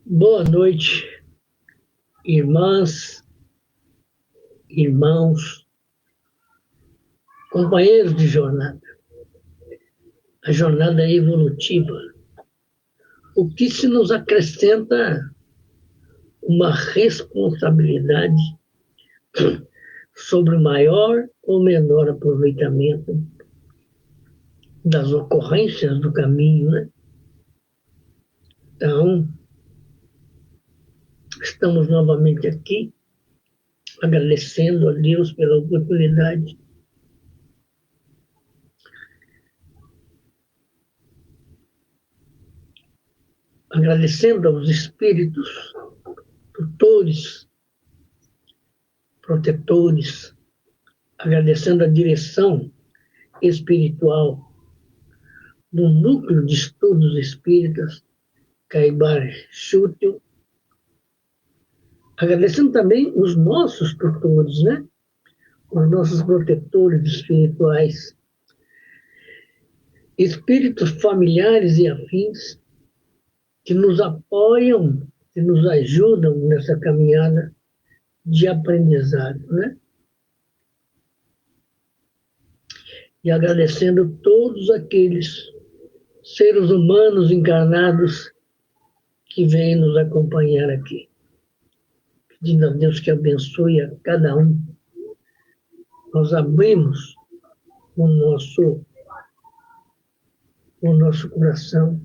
Boa noite, irmãs, irmãos, companheiros de jornada. A jornada evolutiva. O que se nos acrescenta uma responsabilidade sobre maior ou menor aproveitamento das ocorrências do caminho, né? Então, estamos novamente aqui, agradecendo a Deus pela oportunidade. Agradecendo aos espíritos, tutores, protetores, agradecendo a direção espiritual do Núcleo de Estudos Espíritas, Caibar Chútil, agradecendo também os nossos tutores, né? Os nossos protetores espirituais, espíritos familiares e afins, que nos apoiam, que nos ajudam nessa caminhada de aprendizado, né? E agradecendo todos aqueles seres humanos encarnados que vêm nos acompanhar aqui. Pedindo a Deus que abençoe a cada um. Nós abrimos o nosso coração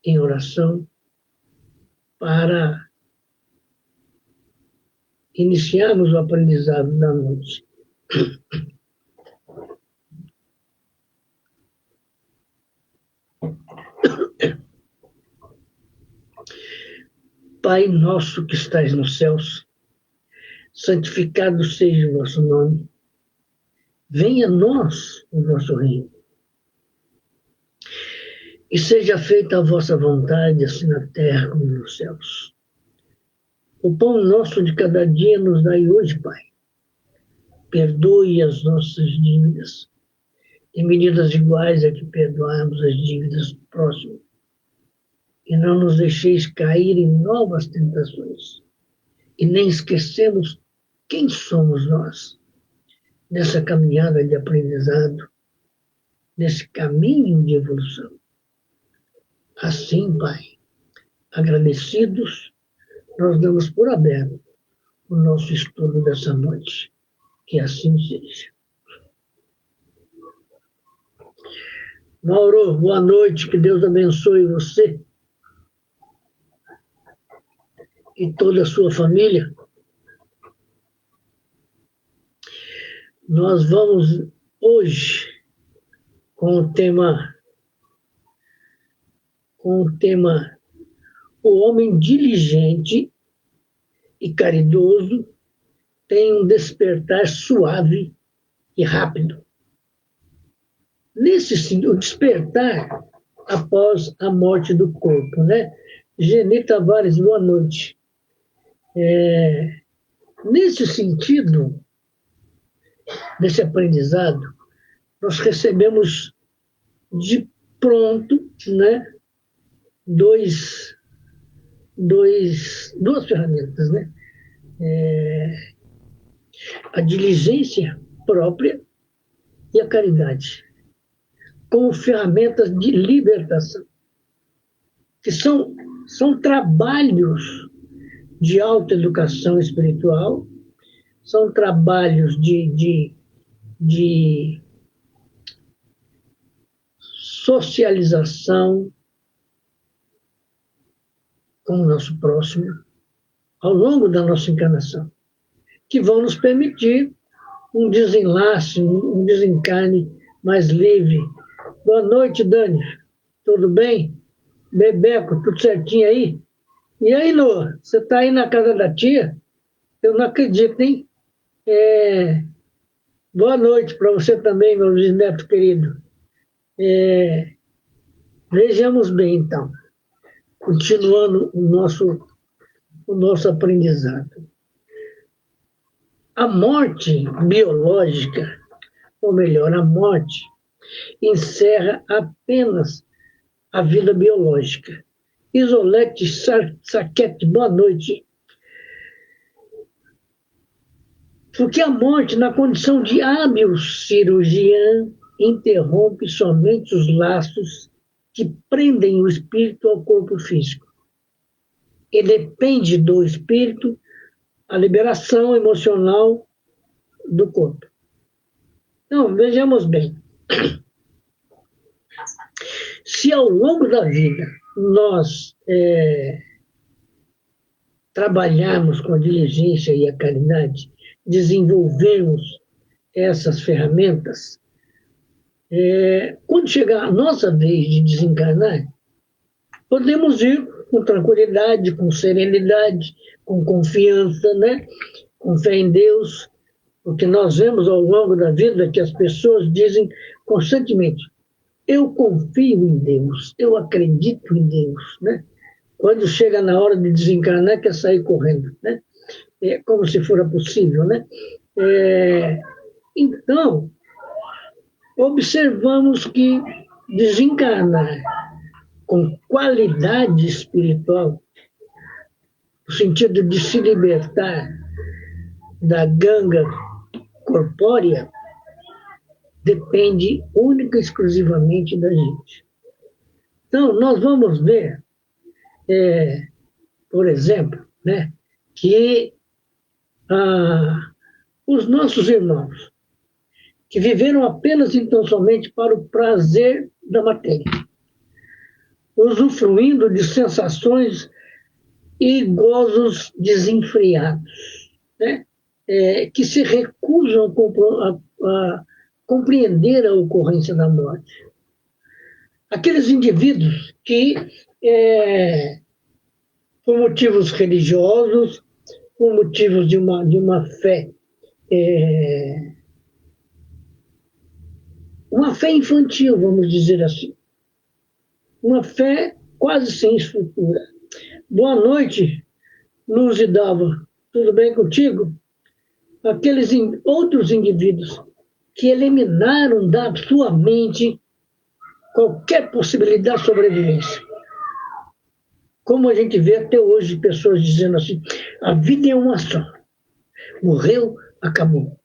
em oração para iniciarmos o aprendizado da noite. Pai nosso que estais nos céus, santificado seja o vosso nome. Venha a nós o vosso reino. E seja feita a vossa vontade, assim na terra como nos céus. O pão nosso de cada dia nos dai hoje, Pai. Perdoe as nossas dívidas, em medidas iguais a que perdoamos as dívidas do próximo. E não nos deixeis cair em novas tentações. E nem esquecemos quem somos nós nessa caminhada de aprendizado, nesse caminho de evolução. Assim, Pai, agradecidos, nós damos por aberto o nosso estudo dessa noite. Que assim seja. Mauro, boa noite, que Deus abençoe você e toda a sua família. Nós vamos hoje com o tema o homem diligente e caridoso tem um despertar suave e rápido. Nesse sentido, o despertar após a morte do corpo, né? Geni Tavares, boa noite. Nesse sentido, nesse aprendizado, nós recebemos de pronto, né, duas ferramentas, né? A diligência própria e a caridade, como ferramentas de libertação, que são trabalhos de autoeducação espiritual, são trabalhos de socialização com o nosso próximo, ao longo da nossa encarnação, que vão nos permitir um desenlace, um desencarne mais livre. Boa noite, Dani. Tudo bem? Bebeco, tudo certinho aí? E aí, Noah, você está aí na casa da tia? Eu não acredito, hein? Boa noite para você também, meu bisneto querido. Vejamos bem, então, continuando o nosso aprendizado. A morte biológica ou melhor, a morte, encerra apenas a vida biológica. Isolete Saquete, boa noite. Porque a morte, na condição de hábil cirurgiã, interrompe somente os laços que prendem o espírito ao corpo físico. E depende do espírito a liberação emocional do corpo. Então, vejamos bem. Se ao longo da vida nós trabalharmos com a diligência e a caridade, desenvolvermos essas ferramentas, quando chegar a nossa vez de desencarnar, podemos ir com tranquilidade, com serenidade, com confiança, né? Com fé em Deus, porque nós vemos ao longo da vida que as pessoas dizem constantemente: eu confio em Deus, eu acredito em Deus, né? Quando chega na hora de desencarnar, quer sair correndo, né? Como se fora possível, né? Então, observamos que desencarnar com qualidade espiritual, no sentido de se libertar da ganga corpórea, depende única e exclusivamente da gente. Então, nós vamos ver, por exemplo, né, que os nossos irmãos, que viveram apenas então somente para o prazer da matéria, usufruindo de sensações e gozos desenfreados, né, que se recusam a compreender a ocorrência da morte. Aqueles indivíduos que, por motivos religiosos, por motivos de uma fé, uma fé infantil, vamos dizer assim, uma fé quase sem estrutura. Boa noite, Luz e Dalva, tudo bem contigo? Aqueles outros indivíduos que eliminaram da sua mente qualquer possibilidade de sobrevivência. Como a gente vê até hoje pessoas dizendo assim: a vida é uma só, morreu, acabou.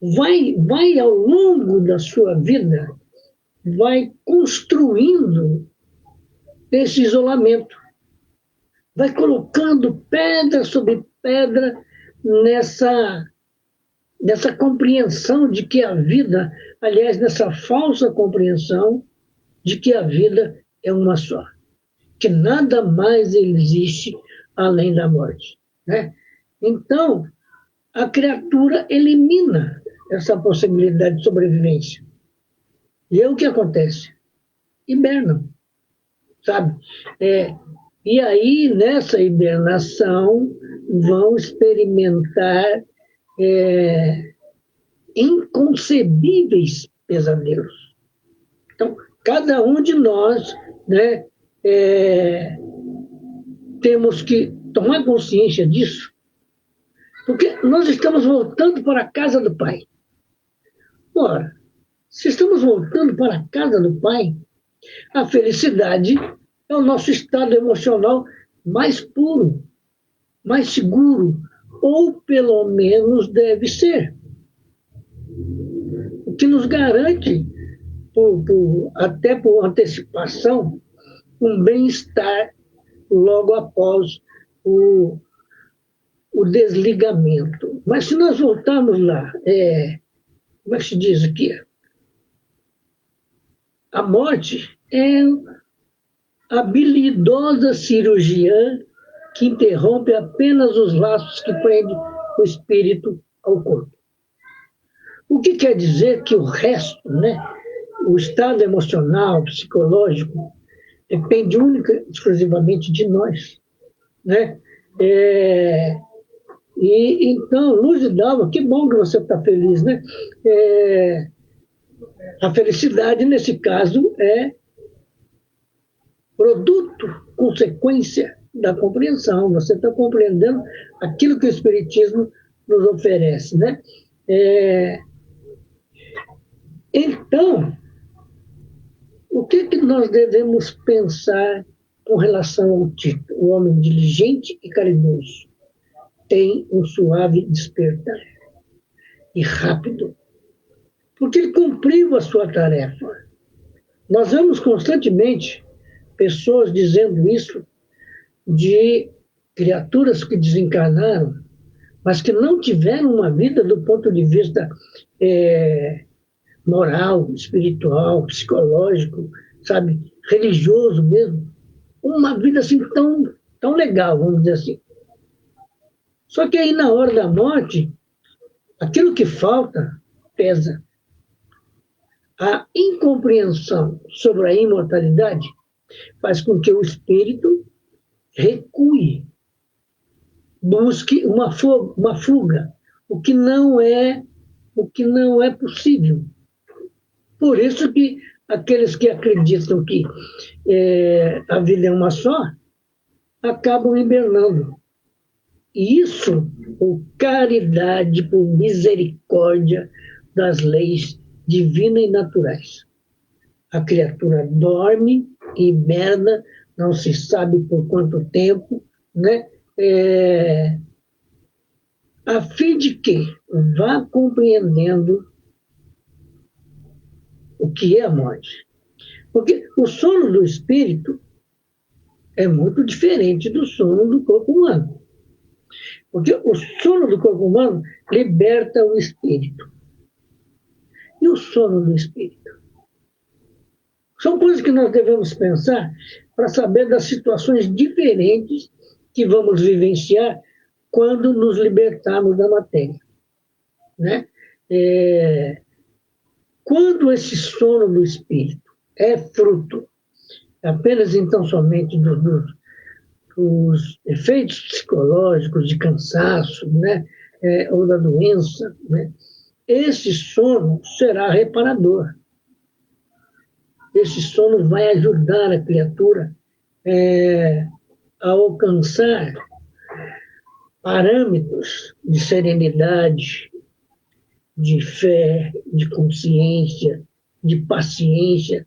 Vai ao longo da sua vida, vai construindo esse isolamento, vai colocando pedra sobre pedra nessa compreensão de que a vida, aliás, nessa falsa compreensão de que a vida é uma só, que nada mais existe além da morte, né? Então, a criatura elimina essa possibilidade de sobrevivência. E é o que acontece? Hibernam, sabe? E aí, nessa hibernação, vão experimentar inconcebíveis pesadelos. Então, cada um de nós, né, temos que tomar consciência disso, porque nós estamos voltando para a casa do Pai. Ora, se estamos voltando para a casa do Pai, a felicidade é o nosso estado emocional mais puro, mais seguro, ou pelo menos deve ser. O que nos garante, até por antecipação, um bem-estar logo após o desligamento. Mas se nós voltarmos lá, como é que se diz aqui? A morte é a habilidosa cirurgiã que interrompe apenas os laços que prendem o espírito ao corpo. O que quer dizer que o resto, né, o estado emocional, psicológico, depende única e exclusivamente de nós, né? E então, Luz e Dalva, que bom que você está feliz, né? A felicidade, nesse caso, é produto, consequência da compreensão. Você está compreendendo aquilo que o Espiritismo nos oferece, né? Então, o que nós devemos pensar com relação ao título? O homem diligente e caridoso tem um suave despertar e rápido, porque ele cumpriu a sua tarefa. Nós vemos constantemente pessoas dizendo isso de criaturas que desencarnaram, mas que não tiveram uma vida do ponto de vista moral, espiritual, psicológico, sabe, religioso mesmo, uma vida assim tão legal, vamos dizer assim. Só que aí na hora da morte, aquilo que falta pesa. A incompreensão sobre a imortalidade faz com que o espírito recue, busque uma fuga, o que não é possível. Por isso que aqueles que acreditam que a vida é uma só, acabam hibernando. E isso por caridade, por misericórdia das leis divinas e naturais. A criatura dorme, hiberna, não se sabe por quanto tempo, né? A fim de que vá compreendendo o que é a morte. Porque o sono do espírito é muito diferente do sono do corpo humano. Porque o sono do corpo humano liberta o espírito. E o sono do espírito? São coisas que nós devemos pensar para saber das situações diferentes que vamos vivenciar quando nos libertarmos da matéria. Né? Quando esse sono do espírito é fruto apenas então somente dos efeitos psicológicos de cansaço, né? Ou da doença, né? Esse sono será reparador. Esse sono vai ajudar a criatura a alcançar parâmetros de serenidade, de fé, de consciência, de paciência,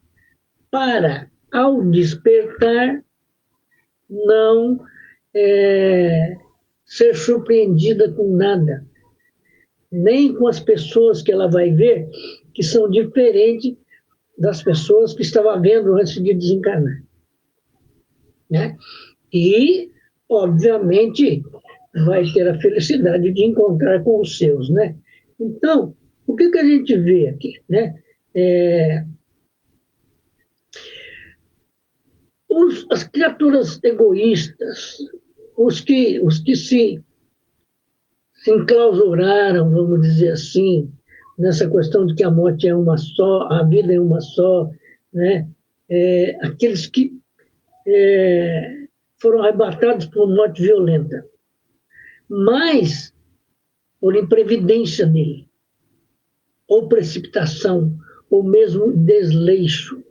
para, ao despertar, não ser surpreendida com nada, nem com as pessoas que ela vai ver, que são diferentes das pessoas que estava vendo antes de desencarnar. Né? E, obviamente, vai ter a felicidade de encontrar com os seus. Né? Então, o que a gente vê aqui? Né? As criaturas egoístas, os que se enclausuraram, vamos dizer assim, nessa questão de que a morte é uma só, a vida é uma só, né? Aqueles que foram arrebatados por morte violenta, mas por imprevidência dele, ou precipitação, ou mesmo desleixo,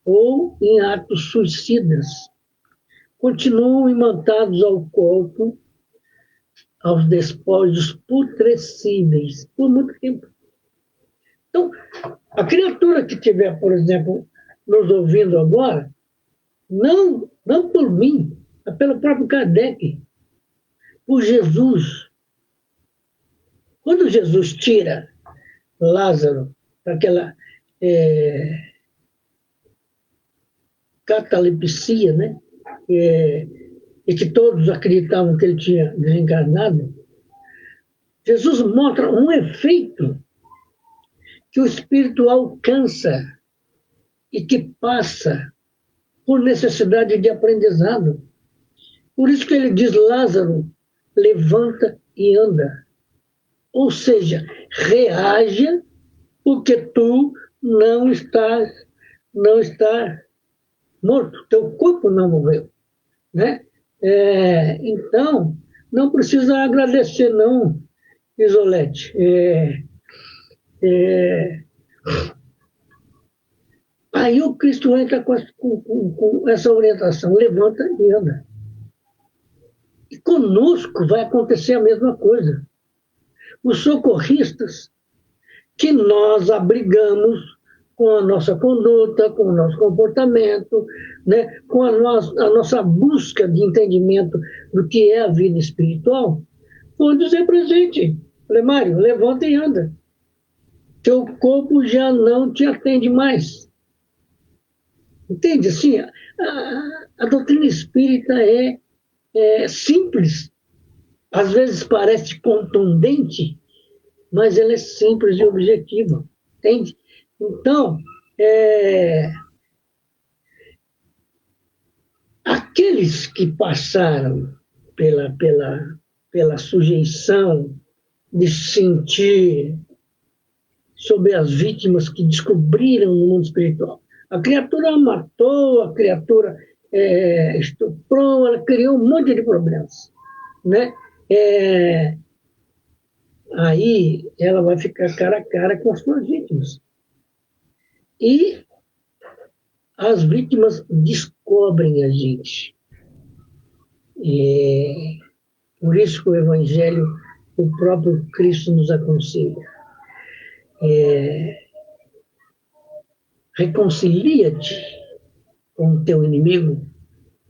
ou em atos suicidas, continuam imantados ao corpo, aos despojos putrescíveis, por muito tempo. Então, a criatura que estiver, por exemplo, nos ouvindo agora, não por mim, mas pelo próprio Kardec, por Jesus. Quando Jesus tira Lázaro daquela catalepsia, né? E que todos acreditavam que ele tinha desencarnado, Jesus mostra um efeito que o espírito alcança e que passa por necessidade de aprendizado. Por isso que ele diz, Lázaro, levanta e anda. Ou seja, reaja porque tu não estás morto, teu corpo não morreu. Né? Então, não precisa agradecer, não, Isolete. Aí o Cristo entra com essa orientação, levanta e anda. E conosco vai acontecer a mesma coisa. Os socorristas, que nós abrigamos com a nossa conduta, com o nosso comportamento, né? Com a nossa busca de entendimento do que é a vida espiritual, vou dizer para a gente, falei, Mário, levanta e anda. Teu corpo já não te atende mais. Entende? Assim, a doutrina espírita é simples, às vezes parece contundente, mas ela é simples e objetiva. Entende? Então, aqueles que passaram pela sujeição de sentir sobre as vítimas que descobriram no mundo espiritual. A criatura matou, a criatura estuprou, ela criou um monte de problemas, né? Aí ela vai ficar cara a cara com as suas vítimas. E as vítimas descobrem a gente. E por isso que o Evangelho, o próprio Cristo nos aconselha. Reconcilia-te com o teu inimigo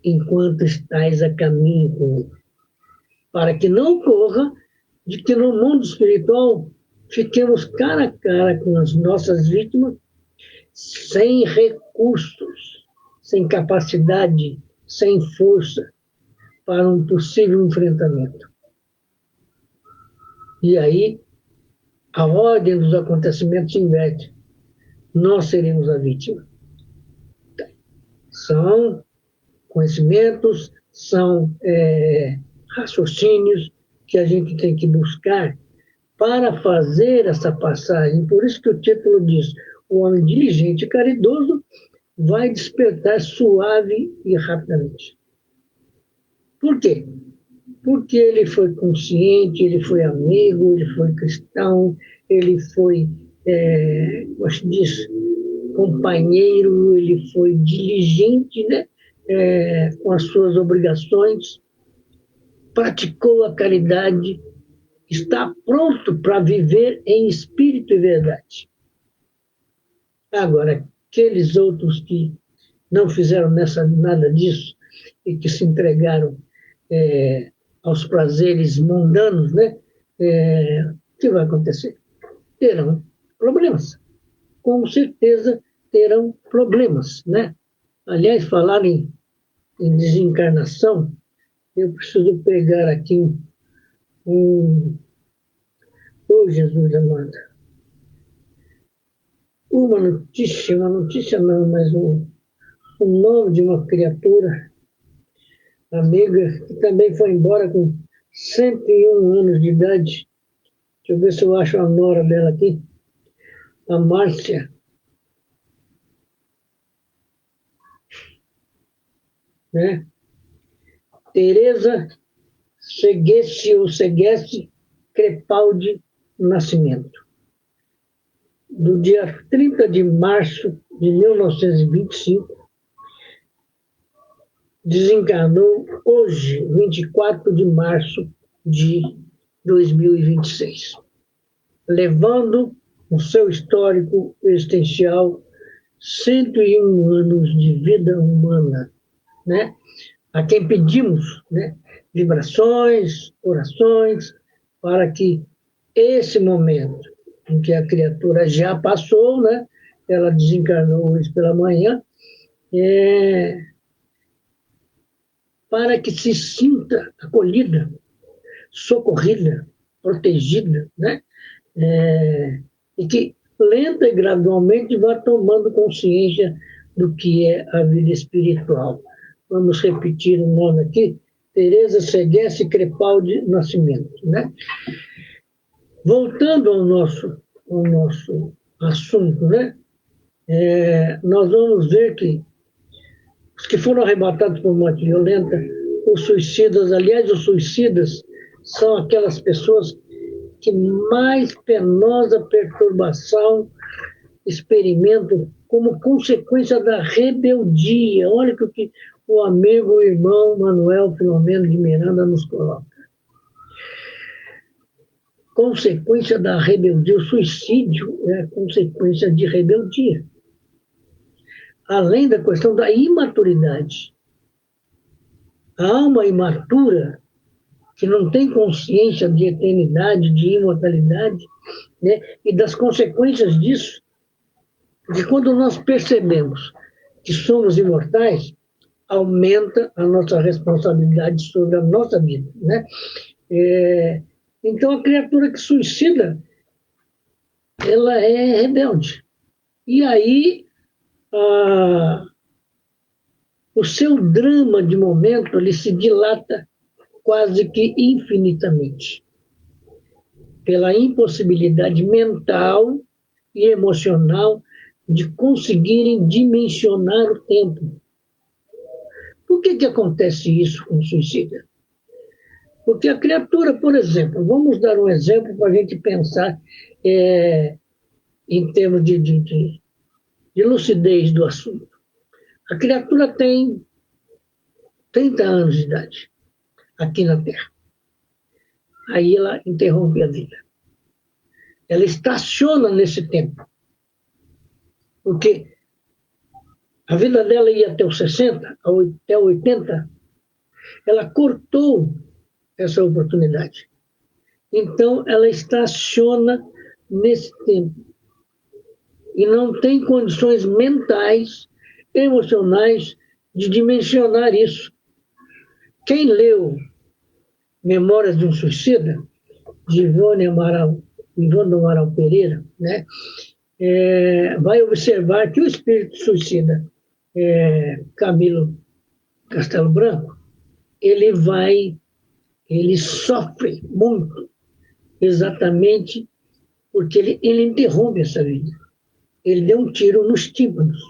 enquanto estás a caminho com ele, para que não ocorra de que no mundo espiritual fiquemos cara a cara com as nossas vítimas sem recursos, sem capacidade, sem força para um possível enfrentamento. E aí a ordem dos acontecimentos se inverte. Nós seremos a vítima. São conhecimentos, são raciocínios que a gente tem que buscar para fazer essa passagem. Por isso que o título diz: o homem diligente e caridoso vai despertar suave e rapidamente. Por quê? Porque ele foi consciente, ele foi amigo, ele foi cristão, ele foi, como se diz, companheiro, ele foi diligente, né? Com as suas obrigações, praticou a caridade, está pronto para viver em espírito e verdade. Agora, aqueles outros que não fizeram nada disso e que se entregaram aos prazeres mundanos, né? O que vai acontecer? Terão problemas. Com certeza terão problemas, né? Aliás, falar em desencarnação, eu preciso pegar aqui oh, Jesus amado, uma notícia não, mas um nome de uma criatura amiga que também foi embora com 101 anos de idade. Deixa eu ver se eu acho a nora dela aqui, a Márcia. Né? Tereza Seguesse Crepaldi Nascimento. Do dia 30 de março de 1925, desencarnou hoje, 24 de março de 2026, levando no seu histórico existencial 101 anos de vida humana, né? A quem pedimos, né, vibrações, orações, para que esse momento em que a criatura já passou, né, ela desencarnou hoje pela manhã, para que se sinta acolhida, socorrida, protegida, né? E que lenta e gradualmente vá tomando consciência do que é a vida espiritual. Vamos repetir o nome aqui: Tereza Seguesse Crepaldi Nascimento, né? Voltando ao nosso assunto, né? Nós vamos ver que os que foram arrebatados por morte violenta, os suicidas, aliás, os suicidas são aquelas pessoas que mais penosa perturbação experimentam como consequência da rebeldia. Olha o que o amigo, o irmão Manuel Filomeno de Miranda nos coloca. consequência da rebeldia. O suicídio é consequência de rebeldia. Além da questão da imaturidade. A alma imatura, que não tem consciência de eternidade, de imortalidade, né, e das consequências disso, porque quando nós percebemos que somos imortais, aumenta a nossa responsabilidade sobre a nossa vida, né? Então, a criatura que suicida, ela é rebelde. E aí, o seu drama de momento, ele se dilata quase que infinitamente, pela impossibilidade mental e emocional de conseguirem dimensionar o tempo. Por que acontece isso com o suicida? Porque a criatura, por exemplo, vamos dar um exemplo para a gente pensar em termos de lucidez do assunto. A criatura tem 30 anos de idade aqui na Terra. Aí ela interrompe a vida. Ela estaciona nesse tempo. Porque a vida dela ia até os 60, até 80, ela cortou essa oportunidade. Então, ela estaciona nesse tempo. E não tem condições mentais, emocionais, de dimensionar isso. Quem leu Memórias de um Suicida, de Ivone Amaral Pereira, né, vai observar que o espírito suicida, Camilo Castelo Branco, ele sofre muito, exatamente porque ele interrompe essa vida. Ele deu um tiro nos tímpanos.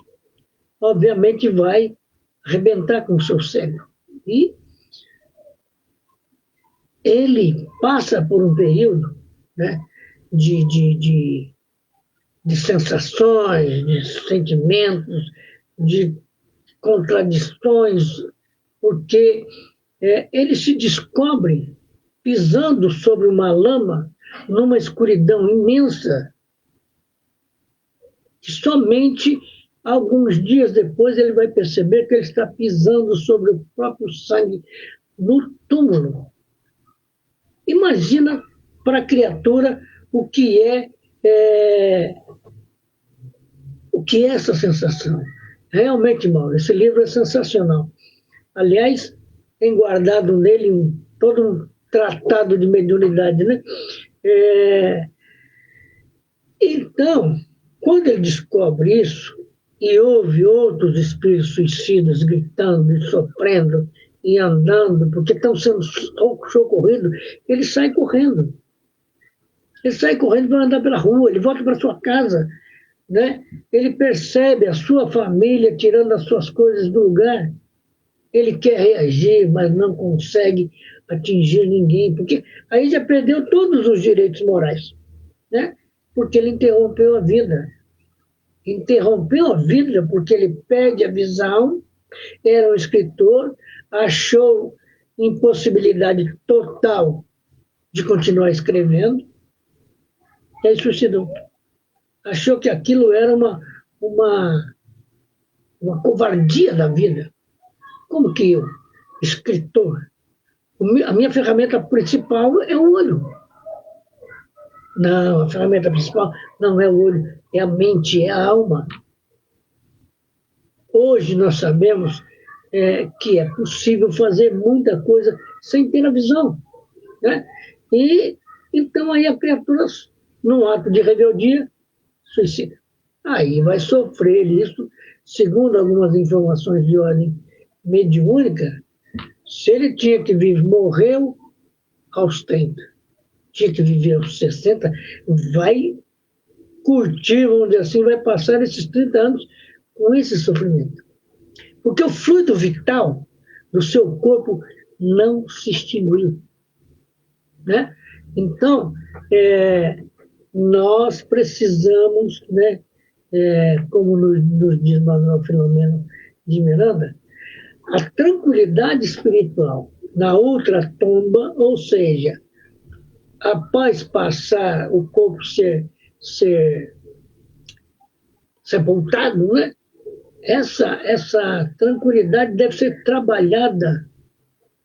Obviamente vai arrebentar com o seu cérebro. E ele passa por um período, né, de sensações, de sentimentos, de contradições, porque ele se descobre pisando sobre uma lama numa escuridão imensa, que somente alguns dias depois ele vai perceber que ele está pisando sobre o próprio sangue no túmulo. Imagina para a criatura o que é essa sensação. Realmente, Mauro, esse livro é sensacional. Aliás, tem guardado nele todo um tratado de mediunidade, né? Então, quando ele descobre isso, e ouve outros espíritos suicidas gritando e sofrendo e andando, porque estão sendo socorridos, ele sai correndo. Ele sai correndo para andar pela rua, ele volta para sua casa, né? Ele percebe a sua família tirando as suas coisas do lugar. Ele quer reagir, mas não consegue atingir ninguém, porque aí já perdeu todos os direitos morais, né? Porque ele interrompeu a vida. Interrompeu a vida porque ele perde a visão, era um escritor, achou impossibilidade total de continuar escrevendo, e aí suicidou. Achou que aquilo era uma covardia da vida. Como que eu, escritor, a minha ferramenta principal é o olho. Não, a ferramenta principal não é o olho, é a mente, é a alma. Hoje nós sabemos que é possível fazer muita coisa sem ter a visão, né? E então aí a criatura, num ato de rebeldia, suicida. Aí vai sofrer isso, segundo algumas informações de ordem mediúnica, se ele tinha que viver, morreu aos 30, tinha que viver aos 60, vai curtir, vamos dizer assim, vai passar esses 30 anos com esse sofrimento. Porque o fluido vital do seu corpo não se extinguiu, né? Então, nós precisamos, né, como nos diz Manuel Filomeno de Miranda, a tranquilidade espiritual na ultratomba, ou seja, após passar o corpo ser sepultado, né? Essa tranquilidade deve ser trabalhada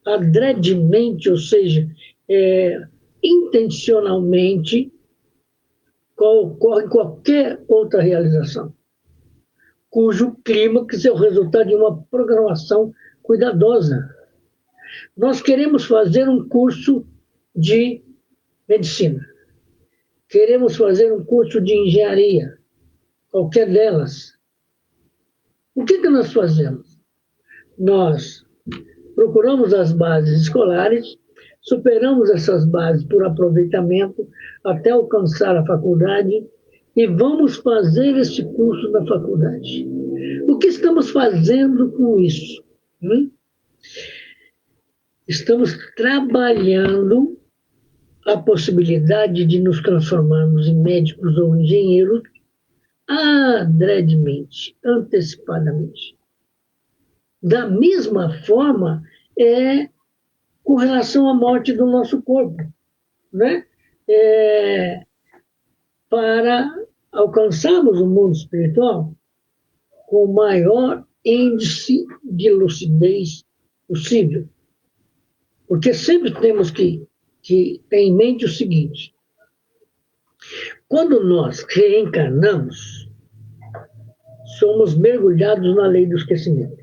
adredemente, ou seja, intencionalmente, ocorre qualquer outra realização, cujo clímax é o resultado de uma programação cuidadosa. Nós queremos fazer um curso de medicina, queremos fazer um curso de engenharia, qualquer delas. O que nós fazemos? Nós procuramos as bases escolares, superamos essas bases por aproveitamento até alcançar a faculdade e vamos fazer esse curso na faculdade. O que estamos fazendo com isso? Estamos trabalhando a possibilidade de nos transformarmos em médicos ou engenheiros adredemente, antecipadamente. Da mesma forma, com relação à morte do nosso corpo, né? Para alcançarmos o mundo espiritual com o maior índice de lucidez possível. Porque sempre temos que ter em mente o seguinte: quando nós reencarnamos, somos mergulhados na lei do esquecimento.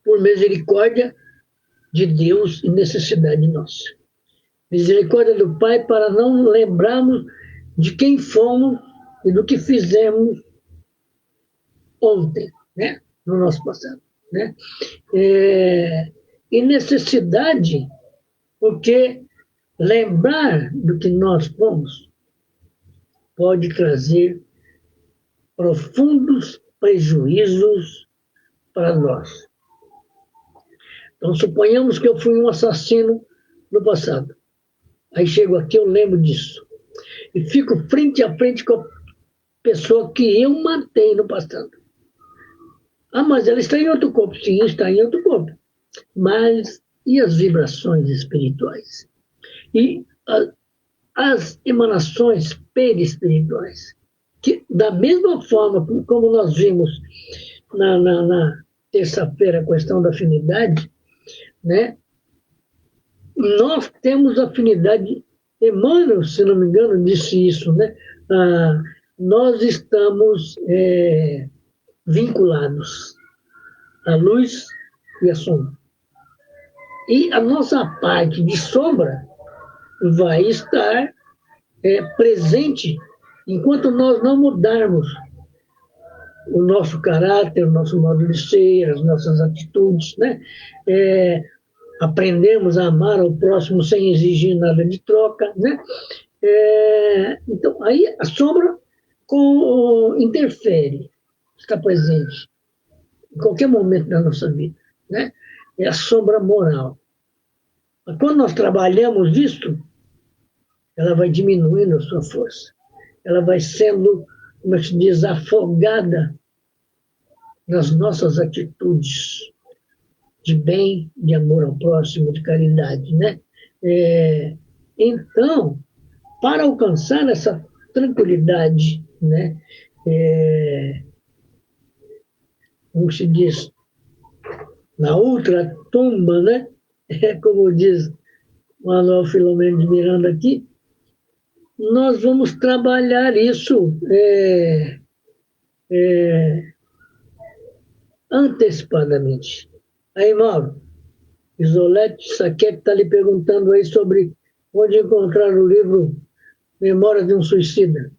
Por misericórdia de Deus e necessidade nossa. Misericórdia do Pai para não lembrarmos de quem fomos e do que fizemos ontem, né? No nosso passado. Né? E necessidade, porque lembrar do que nós fomos pode trazer profundos prejuízos para nós. Então, suponhamos que eu fui um assassino no passado. Aí chego aqui, eu lembro disso. E fico frente a frente com a pessoa que eu matei no passado. Ah, mas ela está em outro corpo. Sim, está em outro corpo. Mas e as vibrações espirituais? E as emanações perispirituais? Que, da mesma forma como nós vimos na terça-feira a questão da afinidade, né? Nós temos afinidade. Emmanuel, se não me engano, disse isso, né? Nós estamos vinculados à luz e à sombra. E a nossa parte de sombra vai estar presente enquanto nós não mudarmos o nosso caráter, o nosso modo de ser, as nossas atitudes, né? Aprendemos a amar ao próximo sem exigir nada de troca, né? Então, aí a sombra interfere, está presente em qualquer momento da nossa vida, né? É a sombra moral. Mas quando nós trabalhamos isso, ela vai diminuindo a sua força. Ela vai sendo, como se diz, afogada nas nossas atitudes de bem, de amor ao próximo, de caridade, né? Então, para alcançar essa tranquilidade, né? Como se diz, na ultratumba, né? Como diz Manuel Filomeno de Miranda aqui, nós vamos trabalhar isso antecipadamente. Aí, Mauro, Isolete Saquete está lhe perguntando aí sobre onde encontrar o livro Memória de um Suicida.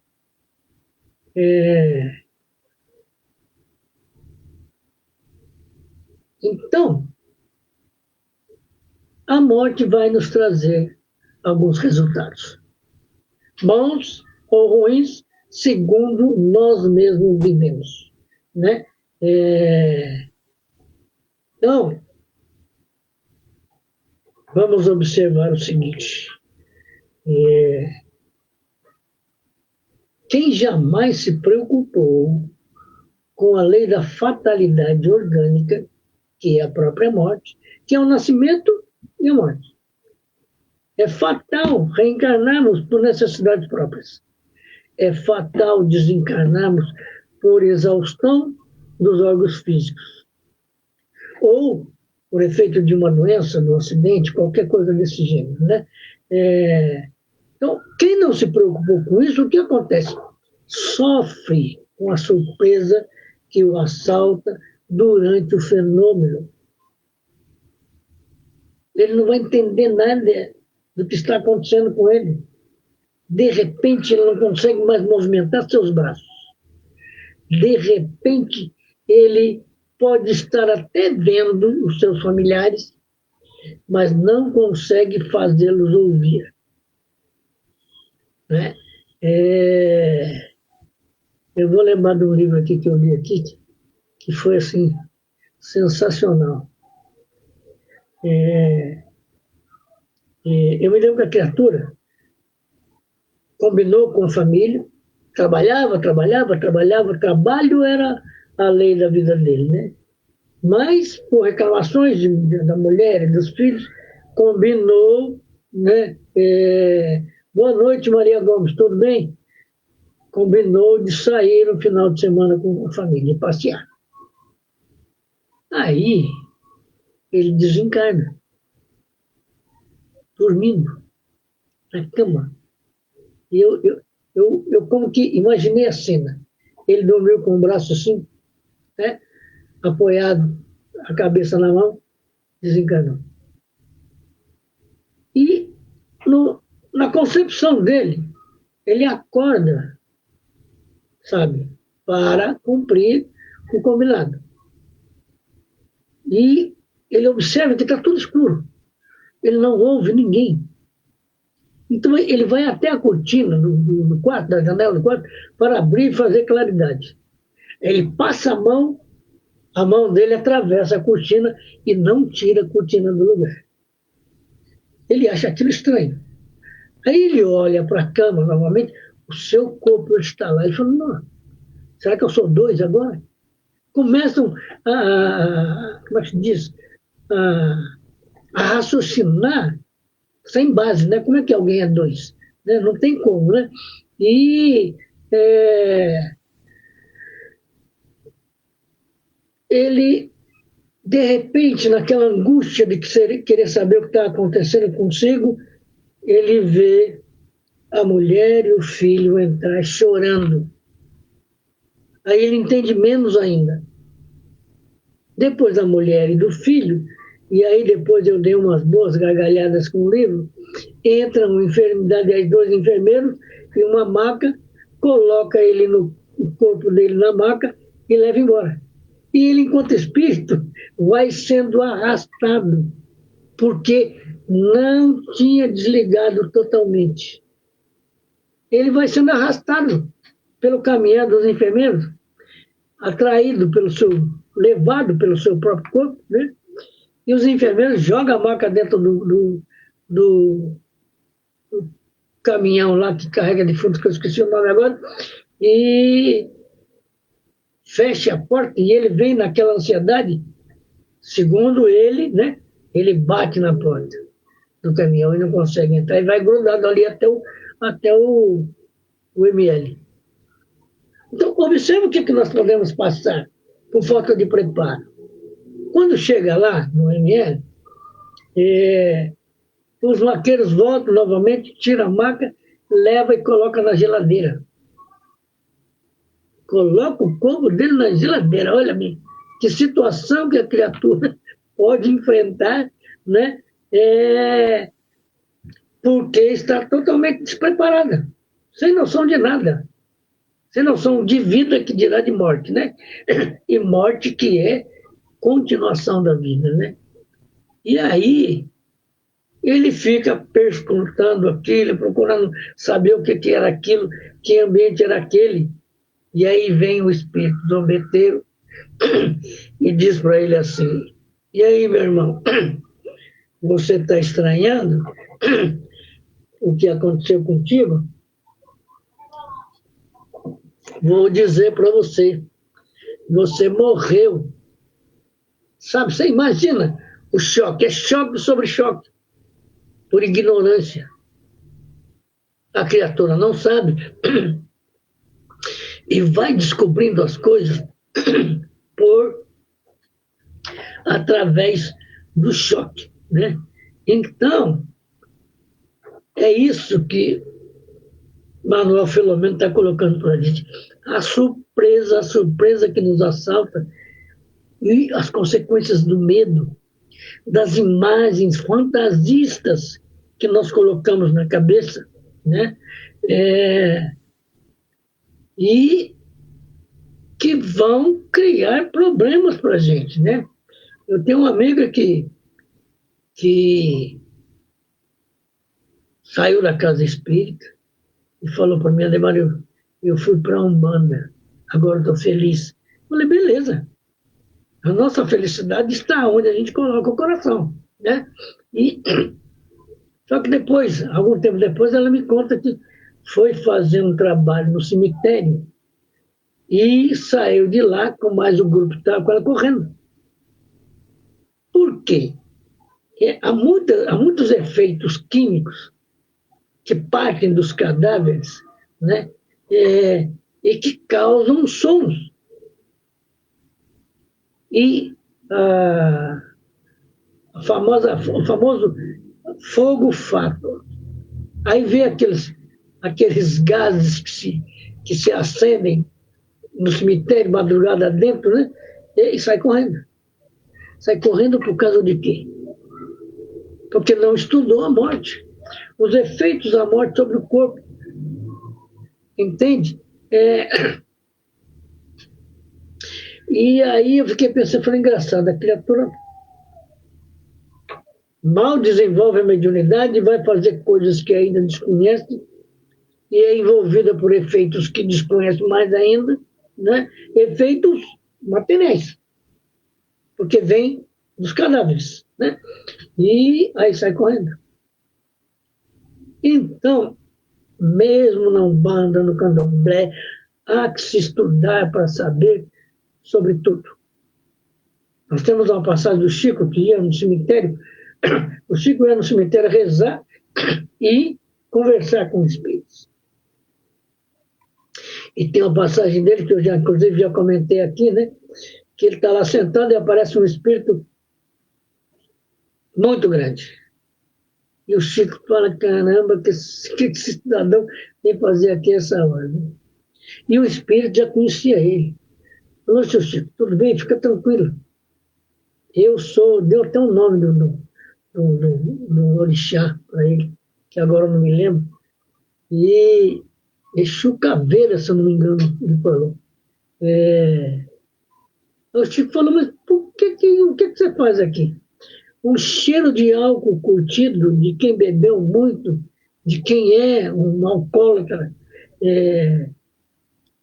Então, a morte vai nos trazer alguns resultados, bons ou ruins, segundo nós mesmos vivemos, né? Então, vamos observar o seguinte: quem jamais se preocupou com a lei da fatalidade orgânica que é a própria morte, que é o nascimento e a morte. É fatal reencarnarmos por necessidades próprias. É fatal desencarnarmos por exaustão dos órgãos físicos. Ou por efeito de uma doença, de um acidente, qualquer coisa desse gênero, né? Então, quem não se preocupou com isso, o que acontece? Sofre com a surpresa que o assalta durante o fenômeno. Ele não vai entender nada do que está acontecendo com ele. De repente, ele não consegue mais movimentar seus braços. De repente, ele pode estar até vendo os seus familiares, mas não consegue fazê-los ouvir. Né? Eu vou lembrar de um livro aqui que eu li aqui, que foi assim, sensacional. Eu me lembro que a criatura combinou com a família, trabalhava, trabalho era a lei da vida dele, né? Mas, por reclamações da mulher e dos filhos, combinou, né? Boa noite, Maria Gomes, tudo bem? Combinou de sair no final de semana com a família, passear. Aí, ele desencarna, dormindo na cama. E eu como que imaginei a cena. Ele dormiu com o braço assim, né, apoiado, a cabeça na mão, desencarnou. E na concepção dele, ele acorda, sabe, para cumprir o combinado. E ele observa que está tudo escuro. Ele não ouve ninguém. Então ele vai até a cortina do quarto, da janela do quarto, para abrir e fazer claridade. Ele passa a mão dele atravessa a cortina e não tira a cortina do lugar. Ele acha aquilo estranho. Aí ele olha para a cama novamente, o seu corpo está lá. Ele fala, não, será que eu sou dois agora? Começam como é que se diz? A raciocinar sem base, né? Como é que alguém é dois? Né? Não tem como, né? E ele, de repente, naquela angústia de querer saber o que está acontecendo consigo, ele vê a mulher e o filho entrar chorando. Aí ele entende menos ainda. Depois da mulher e do filho, e aí depois eu dei umas boas gargalhadas com o livro, entram dois enfermeiros e uma maca, coloca ele o corpo dele na maca e leva embora. E ele, enquanto espírito, vai sendo arrastado, porque não tinha desligado totalmente. Ele vai sendo arrastado pelo caminhar dos enfermeiros, levado pelo seu próprio corpo, né? E os enfermeiros jogam a maca dentro do caminhão lá que carrega defunto, que eu esqueci o nome agora, e fecha a porta e ele vem naquela ansiedade, segundo ele, né? Ele bate na porta do caminhão e não consegue entrar e vai grudado ali até o ML. Então, observe o que nós podemos passar por falta de preparo. Quando chega lá no ML, os maqueiros voltam novamente, tiram a maca, leva e coloca na geladeira. Coloca o corpo dele na geladeira. Olha, que situação que a criatura pode enfrentar, né? Porque está totalmente despreparada, sem noção de nada. Sem noção de vida, que dirá de morte, né? E morte que é continuação da vida, né? E aí ele fica perscrutando aquilo, procurando saber o que era aquilo, que ambiente era aquele. E aí vem o espírito zombeteiro e diz para ele assim, e aí, meu irmão, você está estranhando o que aconteceu contigo? Vou dizer para você, você morreu Sabe, você imagina o choque, é choque sobre choque, por ignorância. A criatura não sabe e vai descobrindo as coisas por através do choque, né? Então, é isso que Manuel Filomeno está colocando para a gente. A surpresa que nos assalta e as consequências do medo, das imagens fantasistas que nós colocamos na cabeça, né? E que vão criar problemas para a gente, né? Eu tenho uma amiga que saiu da casa espírita e falou para mim, Ademar, eu fui para a Umbanda, agora estou feliz. Eu falei, beleza. A nossa felicidade está onde a gente coloca o coração, né? E, só que depois, algum tempo depois, ela me conta que foi fazer um trabalho no cemitério e saiu de lá com mais um grupo que estava com ela correndo. Por quê? Há muitos efeitos químicos que partem dos cadáveres, né? E que causam sons. E o famoso fogo fato. Aí vem aqueles gases que se acendem no cemitério, madrugada dentro, né? E sai correndo. Sai correndo por causa de quê? Porque não estudou a morte. Os efeitos da morte sobre o corpo. Entende? E aí eu fiquei pensando, falei, engraçado, a criatura mal desenvolve a mediunidade e vai fazer coisas que ainda desconhece e é envolvida por efeitos que desconhece mais ainda, né? Efeitos materiais, porque vem dos cadáveres, né? E aí sai correndo. Então, mesmo na Umbanda, no Candomblé, há que se estudar para saber sobre tudo. Nós temos uma passagem do Chico que ia no cemitério, o Chico ia no cemitério rezar e conversar com os espíritos. E tem uma passagem dele que eu já, inclusive, já comentei aqui, né? Que ele está lá sentado e aparece um espírito muito grande. E o Chico fala, caramba, que esse cidadão vem fazer aqui essa hora, né? E o espírito já conhecia ele. Falou, seu Chico, tudo bem, fica tranquilo. Deu até o nome do orixá para ele, que agora eu não me lembro. E Exu Caveira, se eu não me engano, ele falou. O Chico falou, mas o que você faz aqui? O cheiro de álcool curtido, de quem bebeu muito, de quem é um alcoólatra,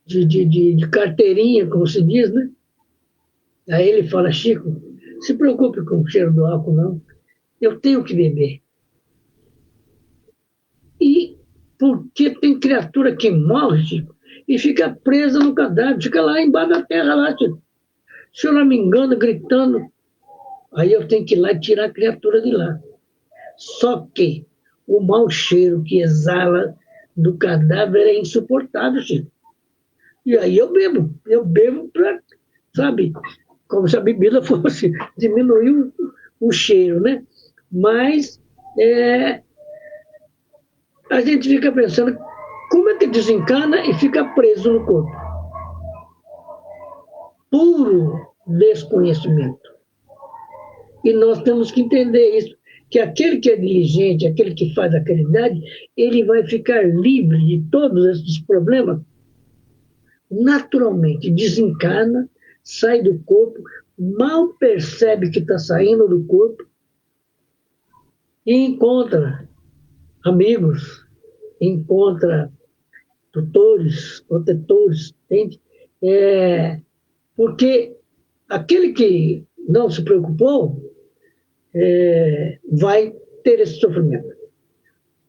de carteirinha, como se diz, né? Aí ele fala, Chico, se preocupe com o cheiro do álcool, não. Eu tenho que beber. E porque tem criatura que morre, Chico, e fica presa no cadáver, fica lá embaixo da terra, lá, Chico. Se eu não me engano, gritando. Aí eu tenho que ir lá e tirar a criatura de lá. Só que o mau cheiro que exala do cadáver é insuportável, Chico. E aí eu bebo para, sabe, como se a bebida fosse diminuir o cheiro, né? Mas a gente fica pensando como é que desencana e fica preso no corpo. Puro desconhecimento. E nós temos que entender isso, que aquele que é diligente, aquele que faz a caridade, ele vai ficar livre de todos esses problemas. Naturalmente, desencarna, sai do corpo, mal percebe que está saindo do corpo e encontra amigos, encontra tutores, protetores, entende? Porque aquele que não se preocupou vai ter esse sofrimento.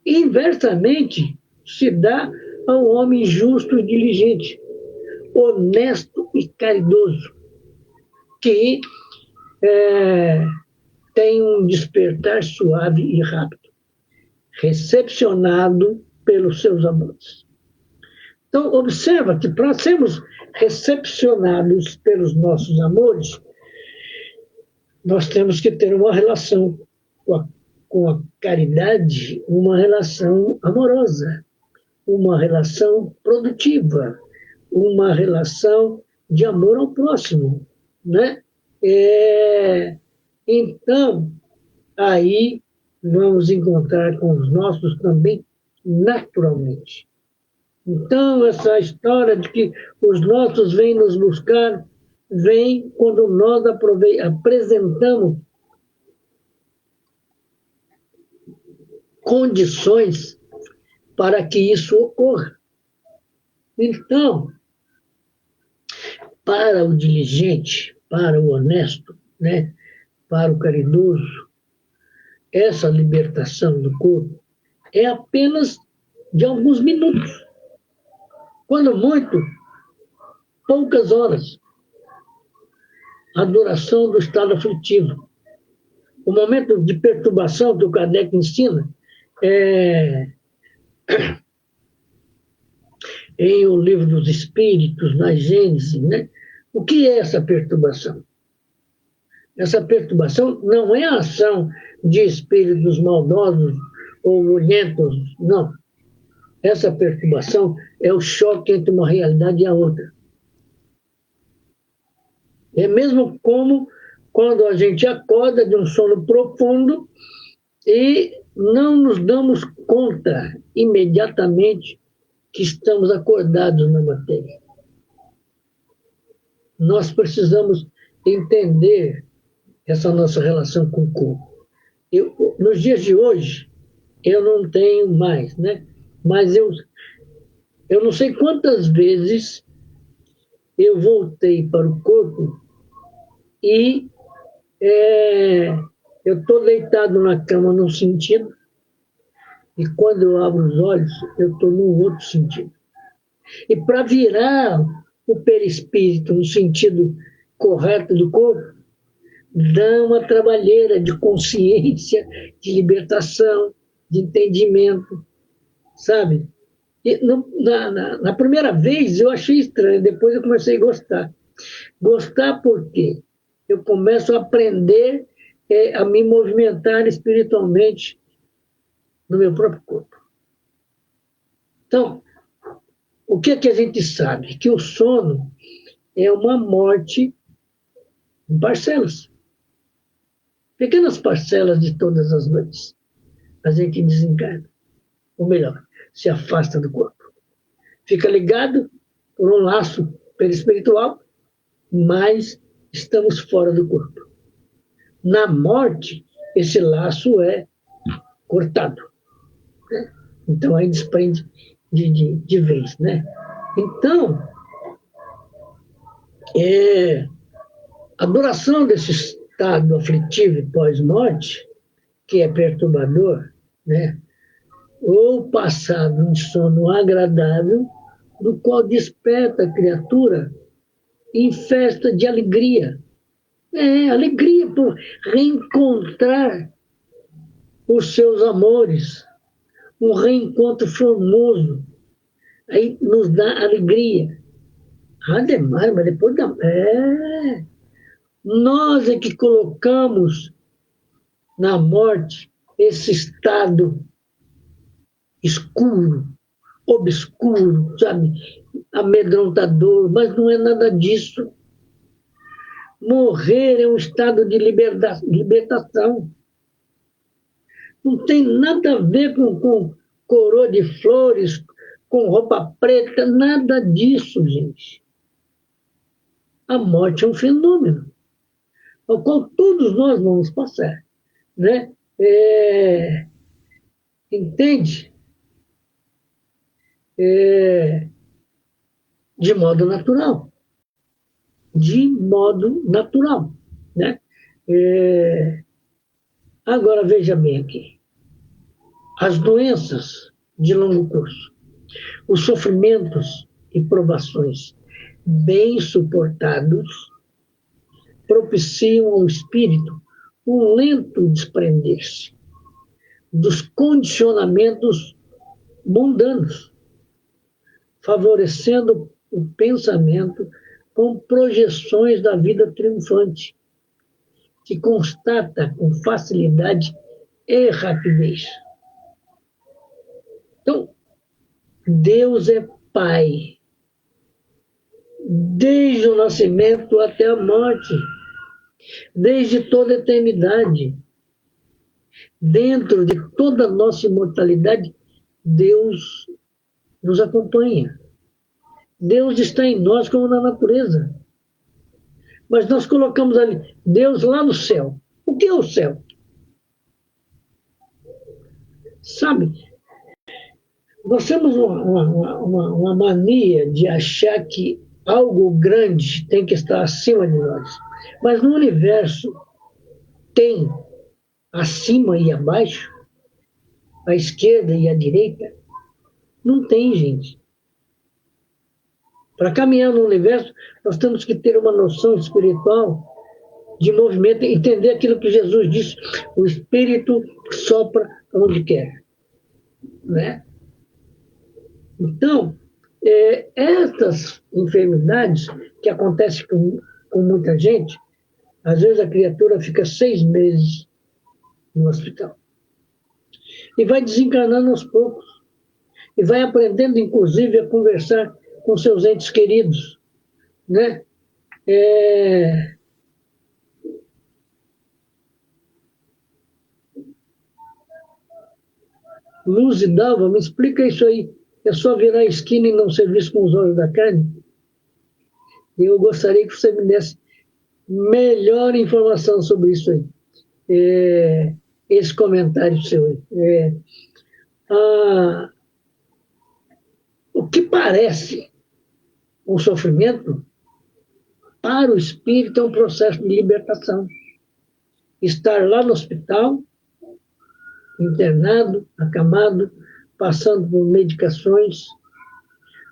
Inversamente, se dá ao homem justo e diligente, honesto e caridoso, que tem um despertar suave e rápido, recepcionado pelos seus amores. Então, observa que para sermos recepcionados pelos nossos amores, nós temos que ter uma relação com a caridade, uma relação amorosa, uma relação produtiva, uma relação de amor ao próximo, né? Então, aí vamos encontrar com os nossos também naturalmente. Então, essa história de que os nossos vêm nos buscar, vem quando nós apresentamos condições para que isso ocorra. Então, para o diligente, para o honesto, né, para o caridoso, essa libertação do corpo é apenas de alguns minutos. Quando muito, poucas horas. A duração do estado aflitivo. O momento de perturbação que o Kardec ensina em O Livro dos Espíritos, na Gênese, né? O que é essa perturbação? Essa perturbação não é a ação de espíritos maldosos ou nojentos, não. Essa perturbação é o choque entre uma realidade e a outra. É mesmo como quando a gente acorda de um sono profundo e não nos damos conta imediatamente que estamos acordados na matéria. Nós precisamos entender essa nossa relação com o corpo. Nos dias de hoje, eu não tenho mais, né? Mas eu não sei quantas vezes eu voltei para o corpo e eu estou deitado na cama num sentido e quando eu abro os olhos, eu estou num outro sentido. E para virar o perispírito no sentido correto do corpo, dá uma trabalheira de consciência, de libertação, de entendimento, sabe? E na primeira vez eu achei estranho, depois eu comecei a gostar. Gostar por quê? Eu começo a aprender a me movimentar espiritualmente no meu próprio corpo. Então, o que é que a gente sabe? Que o sono é uma morte em parcelas. Pequenas parcelas de todas as noites. A gente desencarna. Ou melhor, se afasta do corpo. Fica ligado por um laço perispiritual, mas estamos fora do corpo. Na morte, esse laço é cortado. Né? Então, aí desprende de vez. Né? Então, a duração desse estado aflitivo pós-morte, que é perturbador, né? Ou passado um sono agradável, do qual desperta a criatura em festa de alegria. Alegria por reencontrar os seus amores, um reencontro formoso. Aí nos dá alegria. Ademais, mas depois da... Nós é que colocamos na morte esse estado escuro, obscuro, sabe? Amedrontador, mas não é nada disso. Morrer é um estado de libertação. Não tem nada a ver com coroa de flores, com roupa preta, nada disso, gente. A morte é um fenômeno ao qual todos nós vamos passar, né? Entende? De modo natural. De modo natural, né? Agora, veja bem aqui. As doenças de longo curso, os sofrimentos e provações bem suportados propiciam ao espírito um lento desprender-se dos condicionamentos mundanos, favorecendo o pensamento com projeções da vida triunfante, que constata com facilidade e rapidez. Então, Deus é Pai, desde o nascimento até a morte, desde toda a eternidade. Dentro de toda a nossa imortalidade, Deus nos acompanha. Deus está em nós como na natureza. Mas nós colocamos ali Deus lá no céu. O que é o céu? Sabe, nós temos uma mania de achar que algo grande tem que estar acima de nós. Mas no universo tem acima e abaixo, à esquerda e à direita? Não tem, gente. Para caminhar no universo, nós temos que ter uma noção espiritual de movimento, entender aquilo que Jesus disse, o Espírito sopra onde quer. Né? Então, essas enfermidades que acontecem com muita gente, às vezes a criatura fica 6 meses no hospital. E vai desencarnando aos poucos. E vai aprendendo, inclusive, a conversar com seus entes queridos. Né? Luz e Dalva, me explica isso aí. É só virar a esquina e não ser visto com os olhos da carne? Eu gostaria que você me desse melhor informação sobre isso aí. Esse comentário seu aí. O que parece um sofrimento, para o espírito é um processo de libertação. Estar lá no hospital, internado, acamado, passando por medicações.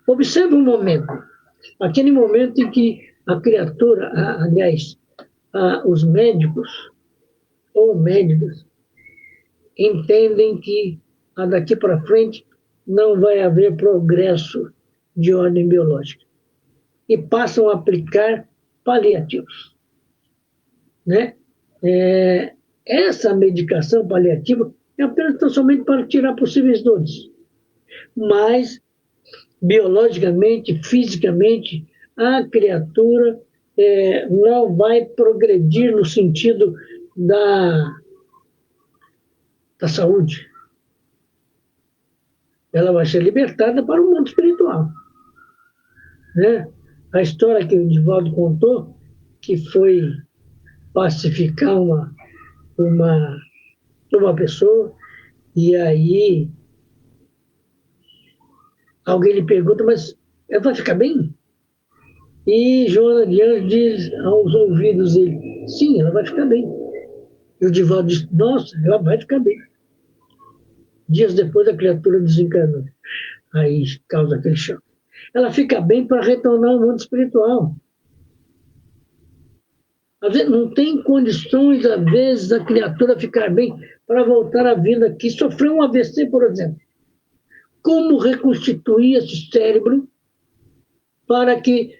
Observe um momento, aquele momento em que a criatura, aliás, os médicos ou médicas entendem que daqui para frente não vai haver progresso de ordem biológica e passam a aplicar paliativos. Né? Essa medicação paliativa é apenas tão somente para tirar possíveis dores. Mas, biologicamente, fisicamente, a criatura não vai progredir no sentido da saúde. Ela vai ser libertada para o mundo espiritual. Né? A história que o Divaldo contou, que foi pacificar uma pessoa, e aí alguém lhe pergunta, mas ela vai ficar bem? E Joana de Anjos diz aos ouvidos dele, sim, ela vai ficar bem. E o Divaldo diz, nossa, ela vai ficar bem. Dias depois a criatura desencarnou. Aí causa aquele choque. Ela fica bem para retornar ao mundo espiritual. Às vezes não tem condições, às vezes, a criatura ficar bem para voltar à vida aqui. Sofreu um AVC, por exemplo. Como reconstituir esse cérebro para que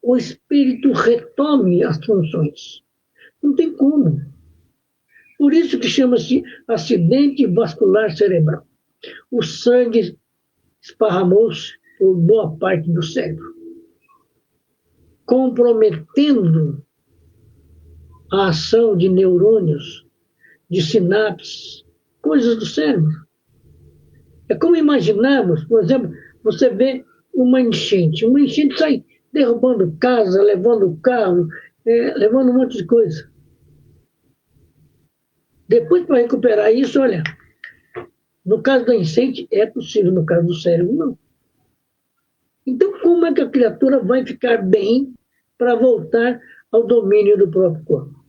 o espírito retome as funções? Não tem como. Por isso que chama-se acidente vascular cerebral. O sangue esparramou-se por boa parte do cérebro, comprometendo a ação de neurônios, de sinapses, coisas do cérebro. É como imaginarmos, por exemplo, você vê uma enchente sai derrubando casa, levando carro, levando um monte de coisa. Depois, para recuperar isso, olha, no caso da enchente é possível, no caso do cérebro, não. Então, como é que a criatura vai ficar bem para voltar ao domínio do próprio corpo?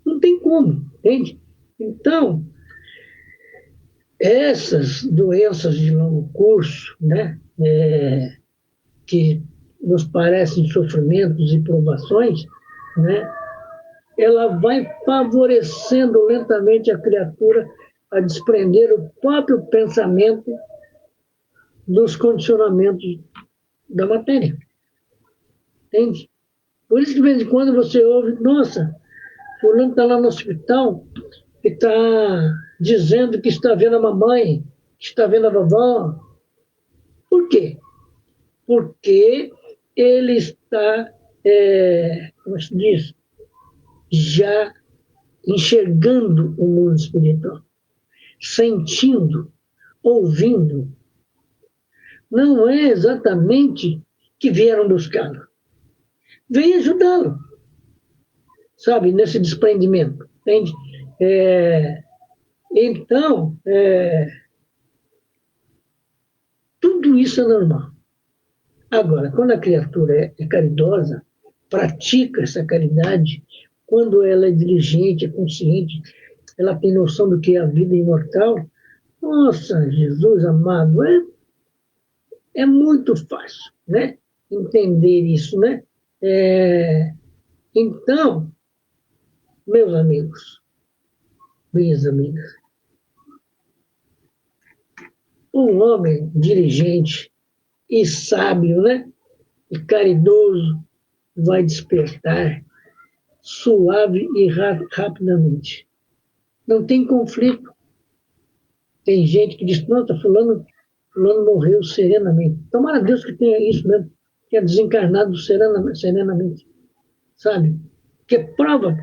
Não tem como, entende? Então, essas doenças de longo curso, né, que nos parecem sofrimentos e provações, né, ela vai favorecendo lentamente a criatura a desprender o próprio pensamento dos condicionamentos da matéria. Entende? Por isso que de vez em quando você ouve, nossa, fulano está lá no hospital e está dizendo que está vendo a mamãe, que está vendo a vovó. Por quê? Porque ele está, como se diz, já enxergando o mundo espiritual, sentindo, ouvindo. Não é exatamente que vieram buscá-lo. Vem ajudá-lo, sabe, nesse desprendimento, entende? Então, tudo isso é normal. Agora, quando a criatura é caridosa, pratica essa caridade, quando ela é diligente, é consciente, ela tem noção do que é a vida imortal, nossa, Jesus amado, é muito fácil, né? Entender isso, né? Então, meus amigos, minhas amigas, um homem diligente e sábio, né? E caridoso vai despertar suave e rapidamente. Não tem conflito. Tem gente que diz, nossa, fulano morreu serenamente. Tomara a Deus que tenha isso mesmo, que é desencarnado serenamente, sabe? Que prova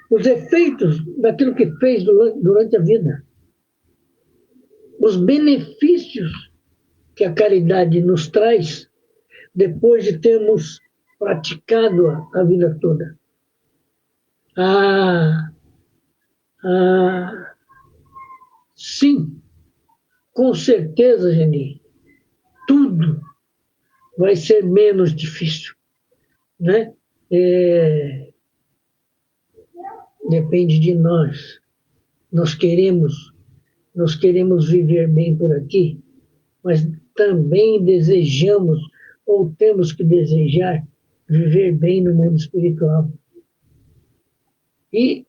os efeitos daquilo que fez durante a vida. Os benefícios que a caridade nos traz depois de termos praticado a vida toda. Sim, com certeza, Geni, tudo vai ser menos difícil, né? Depende de nós. Nós queremos viver bem por aqui, mas também desejamos ou temos que desejar viver bem no mundo espiritual. E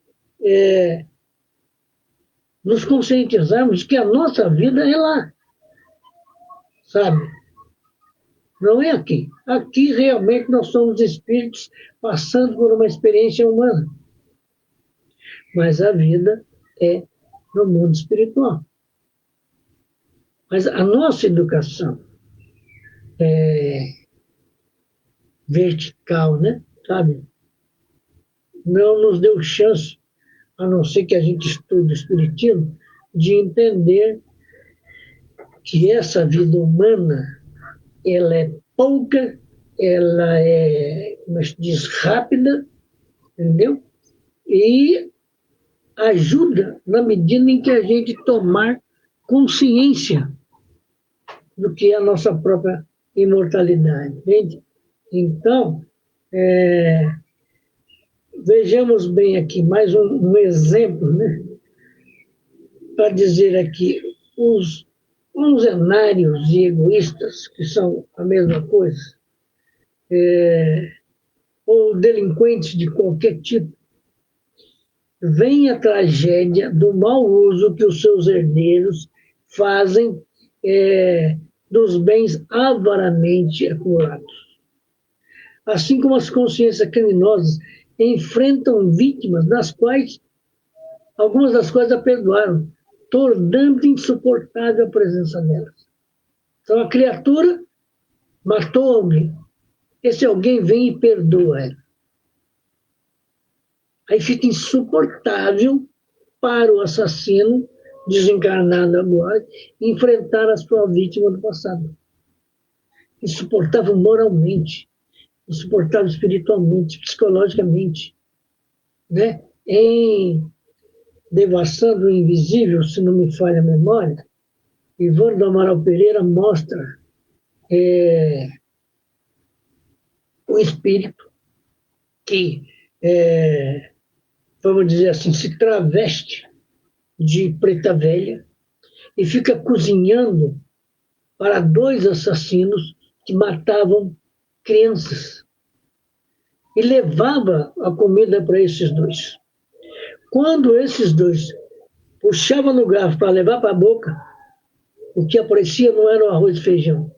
nos conscientizarmos que a nossa vida é lá, sabe? Não é aqui. Aqui realmente nós somos espíritos passando por uma experiência humana. Mas a vida é no mundo espiritual. Mas a nossa educação vertical, né? Sabe? Não nos deu chance, a não ser que a gente estude o Espiritismo, de entender que essa vida humana, ela é pouca, ela é, como se diz, rápida, entendeu? E ajuda na medida em que a gente tomar consciência do que é a nossa própria imortalidade, entende? Então, vejamos bem aqui mais um exemplo, né? Para dizer aqui, os funcionários e egoístas, que são a mesma coisa, ou delinquentes de qualquer tipo, vem a tragédia do mau uso que os seus herdeiros fazem dos bens avaramente acumulados. Assim como as consciências criminosas enfrentam vítimas algumas das quais a perdoaram, tornando insuportável a presença delas. Então a criatura matou alguém. Esse alguém vem e perdoa ela. Aí fica insuportável para o assassino, desencarnado agora, enfrentar a sua vítima do passado. Insuportável moralmente, insuportável espiritualmente, psicologicamente. Né? Em Devassando o Invisível, se não me falha a memória, Ivone do Amaral Pereira mostra o espírito que, vamos dizer assim, se traveste de preta velha e fica cozinhando para 2 assassinos que matavam crianças. e levava a comida para esses dois. Quando esses dois puxavam no garfo para levar para a boca, o que aparecia não era o arroz e feijão,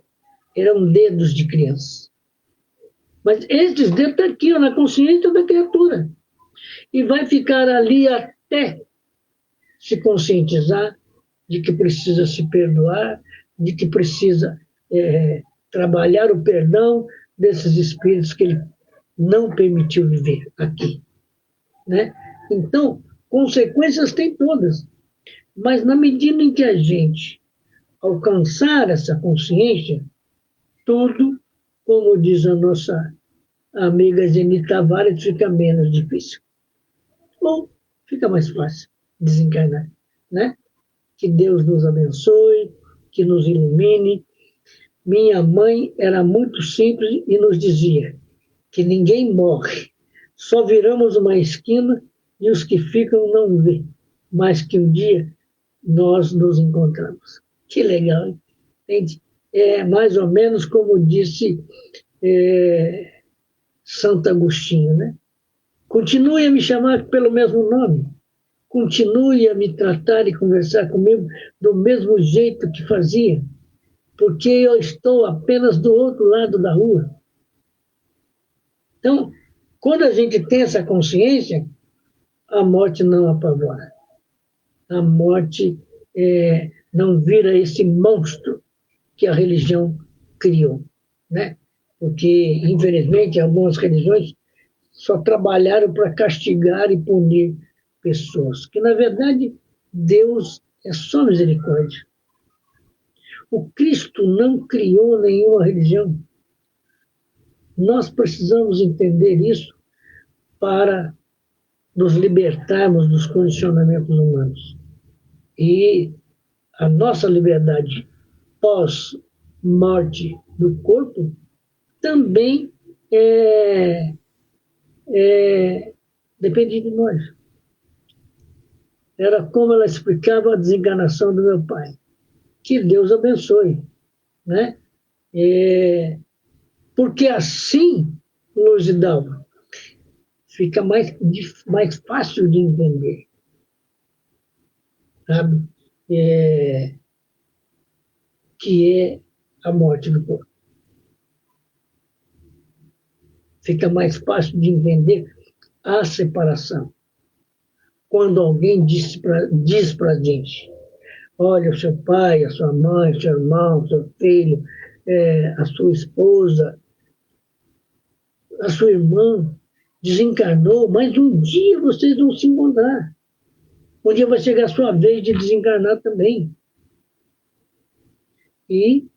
eram dedos de criança. Mas esses dedos estão aqui, ó, na consciência da criatura. E vai ficar ali até se conscientizar de que precisa se perdoar, de que precisa trabalhar o perdão desses espíritos que ele não permitiu viver aqui. Né? Então, consequências tem todas. Mas na medida em que a gente alcançar essa consciência, tudo, como diz a nossa amiga Zeni Tavares, fica menos difícil. Ou fica mais fácil desencarnar. Né? Que Deus nos abençoe, que nos ilumine. Minha mãe era muito simples e nos dizia que ninguém morre, só viramos uma esquina e os que ficam não vê, mas que um dia nós nos encontramos. Que legal, hein? Entende? É mais ou menos como disse Santo Agostinho, né? Continue a me chamar pelo mesmo nome, continue a me tratar e conversar comigo do mesmo jeito que fazia, porque eu estou apenas do outro lado da rua. Então, quando a gente tem essa consciência, a morte não apavora. A morte não vira esse monstro que a religião criou. Né? Porque, infelizmente, algumas religiões só trabalharam para castigar e punir pessoas. Que, na verdade, Deus é só misericórdia. O Cristo não criou nenhuma religião. Nós precisamos entender isso para nos libertarmos dos condicionamentos humanos. E a nossa liberdade pós-morte do corpo também depende de nós. Era como ela explicava a desencarnação do meu pai. Que Deus abençoe. Né? Porque assim, Luz Hidalgo, fica mais fácil de entender. Sabe? Que é a morte do corpo. Fica mais fácil de entender a separação. Quando alguém diz para a gente, olha, o seu pai, a sua mãe, o seu irmão, o seu filho, a sua esposa, a sua irmã desencarnou, mas um dia vocês vão se encontrar. Um dia vai chegar a sua vez de desencarnar também. E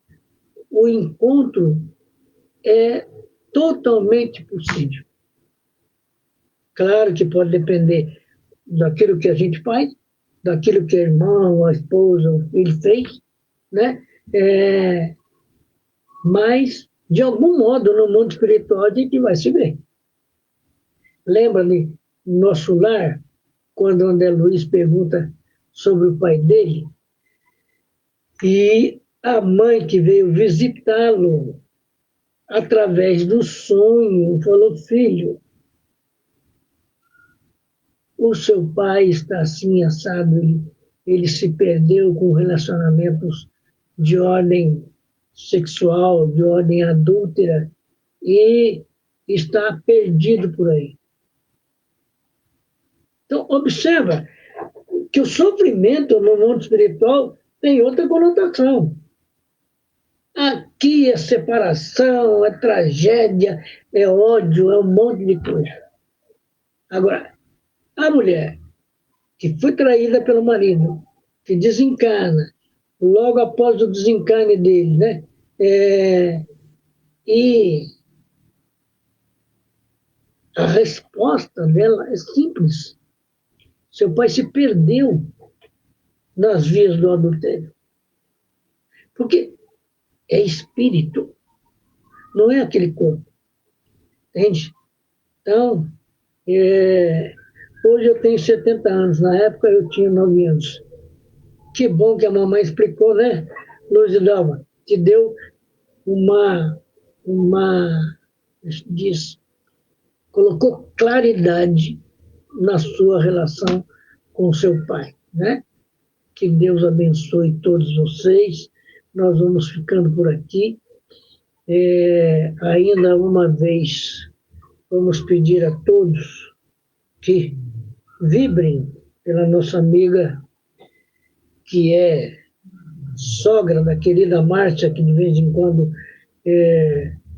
o encontro é totalmente possível. Claro que pode depender daquilo que a gente faz, daquilo que o irmão, a esposa, o filho fez, né? Mas, de algum modo, no mundo espiritual, a gente vai se ver. Lembra-me, no nosso lar, quando o André Luiz pergunta sobre o pai dele, e a mãe que veio visitá-lo através do sonho falou, filho, o seu pai está assim assado, ele se perdeu com relacionamentos de ordem sexual, de ordem adúltera, e está perdido por aí. Então, observa que o sofrimento no mundo espiritual tem outra conotação. Aqui é separação, é tragédia, é ódio, é um monte de coisa. Agora, a mulher que foi traída pelo marido, que desencarna, logo após o desencarne dele, né? E a resposta dela é simples. Seu pai se perdeu nas vias do adultério. Porque é espírito, não é aquele corpo. Entende? Então, hoje eu tenho 70 anos, na época eu tinha 9 anos. Que bom que a mamãe explicou, né, Luz Hidalgo? Te deu uma colocou claridade na sua relação com seu pai, né? Que Deus abençoe todos vocês. Nós vamos ficando por aqui. Ainda uma vez, vamos pedir a todos que vibrem pela nossa amiga, que é sogra da querida Márcia, que de vez em quando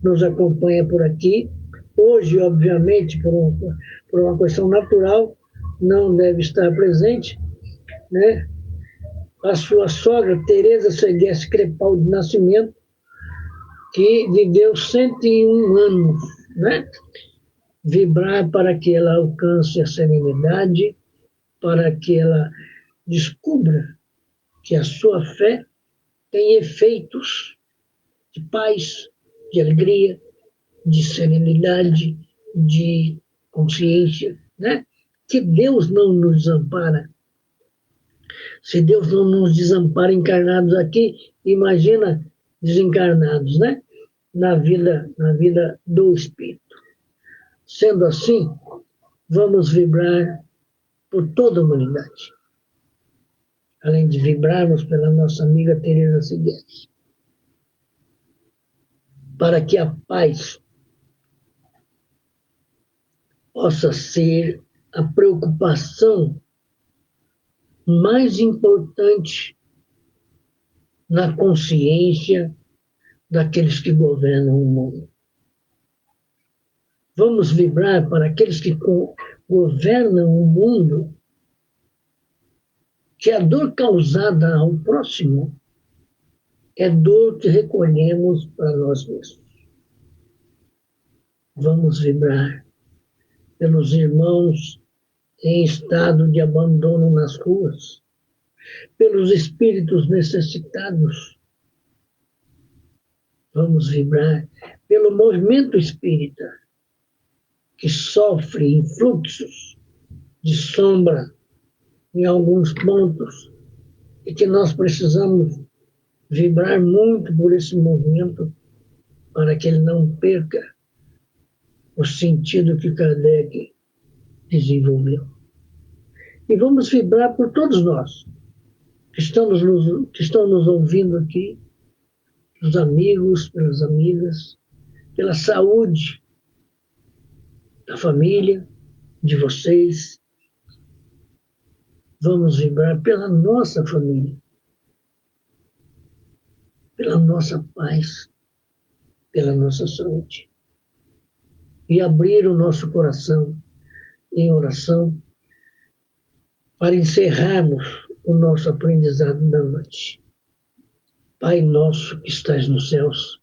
nos acompanha por aqui. Hoje, obviamente, por uma questão natural, não deve estar presente, né? A sua sogra, Tereza Segues Crepaldi de Nascimento, que viveu 101 anos, né? Vibrar para que ela alcance a serenidade, para que ela descubra que a sua fé tem efeitos de paz, de alegria, de serenidade, de consciência, né? Que Deus não nos desampara. Se Deus não nos desampara encarnados aqui, imagina desencarnados, né? Na vida do Espírito. Sendo assim, vamos vibrar por toda a humanidade, além de vibrarmos pela nossa amiga Teresa Segues, para que a paz possa ser a preocupação mais importante na consciência daqueles que governam o mundo. Vamos vibrar para aqueles que governam o mundo, que a dor causada ao próximo é dor que recolhemos para nós mesmos. Vamos vibrar pelos irmãos em estado de abandono nas ruas, pelos espíritos necessitados. Vamos vibrar pelo movimento espírita, que sofre influxos de sombra em alguns pontos, e que nós precisamos vibrar muito por esse movimento para que ele não perca o sentido que Kardec desenvolveu. E vamos vibrar por todos nós que estão nos ouvindo aqui, pelos amigos, pelas amigas, pela saúde da família, de vocês. Vamos vibrar pela nossa família, pela nossa paz, pela nossa saúde. E abrir o nosso coração em oração para encerrarmos o nosso aprendizado da noite. Pai nosso que estás nos céus,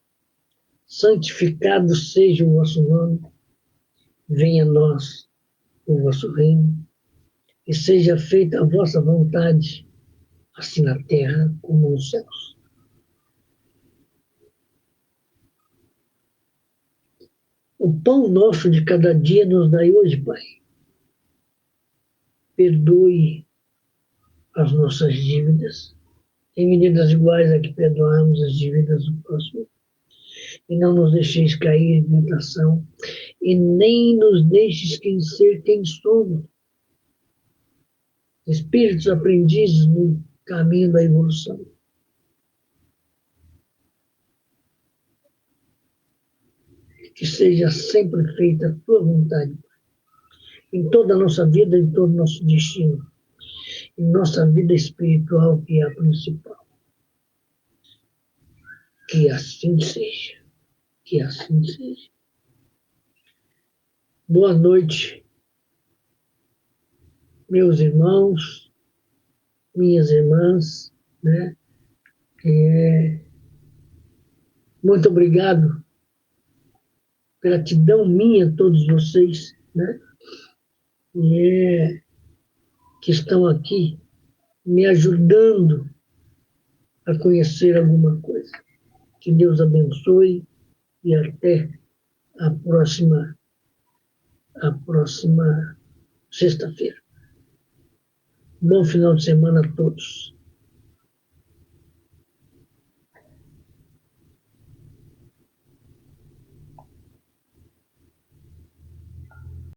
santificado seja o vosso nome, venha a nós o vosso reino, e seja feita a vossa vontade, assim na terra como nos céus. O pão nosso de cada dia nos dai hoje, Pai. Perdoe as nossas dívidas, em medidas iguais a que perdoamos as dívidas do próximo. E não nos deixeis cair em tentação, e nem nos deixes ser quem somos. Espíritos aprendizes no caminho da evolução. Que seja sempre feita a tua vontade, em toda a nossa vida, em todo o nosso destino, em nossa vida espiritual, que é a principal. Que assim seja. Que assim seja. Boa noite, meus irmãos, minhas irmãs, né? Muito obrigado, gratidão minha a todos vocês, né? Que estão aqui me ajudando a conhecer alguma coisa. Que Deus abençoe e até a próxima sexta-feira. Bom final de semana a todos.